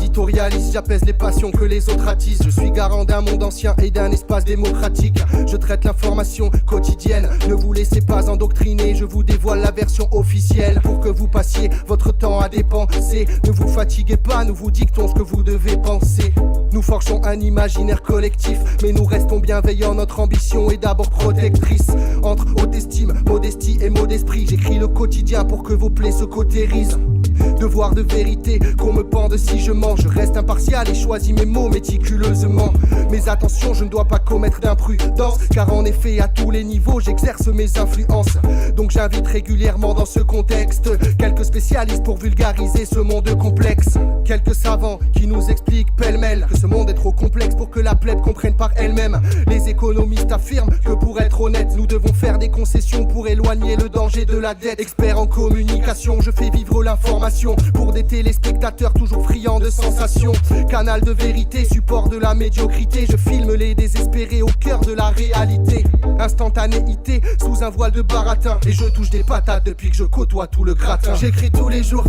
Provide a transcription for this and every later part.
éditorialiste, j'apaise les passions que les autres attisent. Je suis garant d'un monde ancien et d'un espace démocratique. Je traite l'information quotidienne, ne vous laissez pas endoctriner. Je vous dévoile la version officielle pour que vous passiez votre temps à dépenser. Ne vous fatiguez pas, nous vous dictons ce que vous devez penser. Nous forgeons un imaginaire collectif, mais nous restons bienveillants, notre ambition est d'abord protectrice. Entre haute estime, modestie et mot d'esprit, j'écris le quotidien pour que vos plaies se cautérisent. Devoir de vérité, qu'on me pende si je mens. Je reste impartial et choisis mes mots méticuleusement. Mais attention, je ne dois pas commettre d'imprudence, car en effet à tous les niveaux j'exerce mes influences. Donc j'invite régulièrement dans ce contexte quelques spécialistes pour vulgariser ce monde complexe. Quelques savants qui nous expliquent pêle-mêle que ce monde est trop complexe pour que la plèbe comprenne par elle-même. Les économistes affirment que pour être honnête, nous devons faire des concessions pour éloigner le danger de la dette. Expert en communication, je fais vivre l'information pour des téléspectateurs toujours friands de sensations. Canal de vérité, support de la médiocrité, je filme les désespérés au cœur de la réalité. Instantanéité sous un voile de baratin, et je touche des patates depuis que je côtoie tout le gratin. J'écris tous les jours,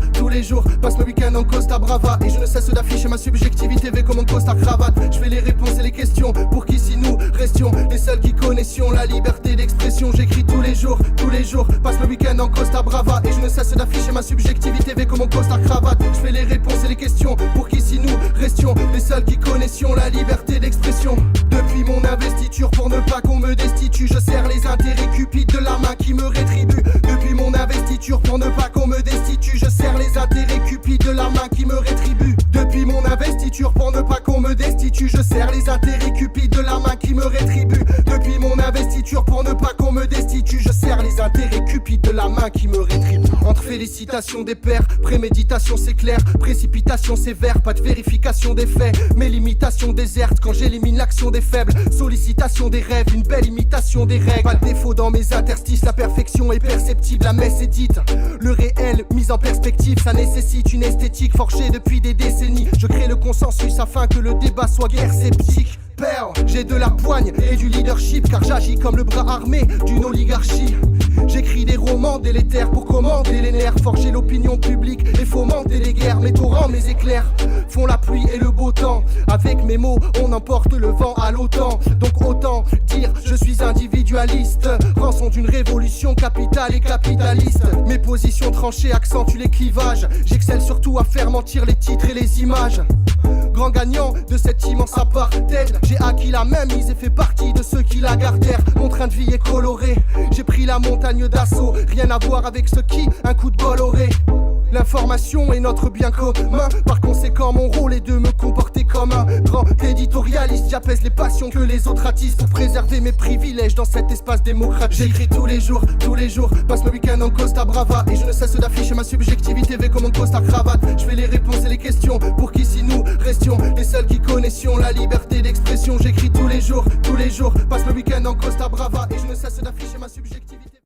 passe le week-end en Costa Brava, et je ne cesse d'afficher ma subjectivité V comme en costard cravate. Je fais les réponses et les questions pour qu'ici nous restions les seuls qui connaissions la liberté d'expression. J'écris tous les jours, passe le week-end en Costa Brava, et je ne cesse d'afficher ma subjectivité V comme en costard cravate. Je fais les réponses et les questions pour qu'ici nous restions les seuls qui connaissions la liberté d'expression. Depuis mon investiture pour ne pas qu'on me destitue, je serre les intérêts cupides de la main qui me rétribue. Depuis mon investiture pour ne pas qu'on me destitue, je serre les intérêts cupides de la main qui me rétribue. Depuis mon investiture pour ne pas qu'on me destitue, je serre les intérêts cupides de la main qui me rétribue. Depuis mon investiture pour ne pas qu'on me destitue, je serre les intérêts cupides de la main qui me rétribue. Entre félicitations des pairs, préméditation c'est clair, précipitation sévère, pas de vérification des faits. Mes limitations désertes quand j'élimine l'action des faibles, sollicitation des rêves, une belle imitation des règles. Pas de défaut dans mes interstices, la perfection est perceptible, la messe est dite. Le réel mis en perspective, ça nécessite une esthétique forgée depuis des décennies. Je crée le consensus afin que le débat soit guère sceptique. J'ai de la poigne et du leadership, car j'agis comme le bras armé d'une oligarchie. J'écris des romans délétères pour commander les nerfs, forger l'opinion publique et fomenter les guerres. Mes torrents, mes éclairs font la pluie et le beau temps. Avec mes mots, on emporte le vent à l'OTAN. Donc autant dire, je suis individualiste, rançon d'une révolution capitale et capitaliste. Mes positions tranchées accentuent les clivages. J'excelle surtout à faire mentir les titres et les images. Grand gagnant de cette immense apartheid, j'ai acquis la même mise et fait partie de ceux qui la gardèrent. Mon train de vie est coloré, j'ai pris la montagne d'assaut. Rien à voir avec ceux qui un coup de bol auraient. L'information est notre bien commun, par conséquent mon rôle est de me comporter comme un grand éditorialiste. J'apaise les passions que les autres attisent pour préserver mes privilèges dans cet espace démocratique. J'écris tous les jours, passe le week-end en Costa Brava, et je ne cesse d'afficher ma subjectivité V comme en costard cravate. Je fais les réponses et les questions pour qu'ici nous restions les seuls qui connaissions la liberté d'expression. J'écris tous les jours, passe le week-end en Costa Brava, et je ne cesse d'afficher ma subjectivité.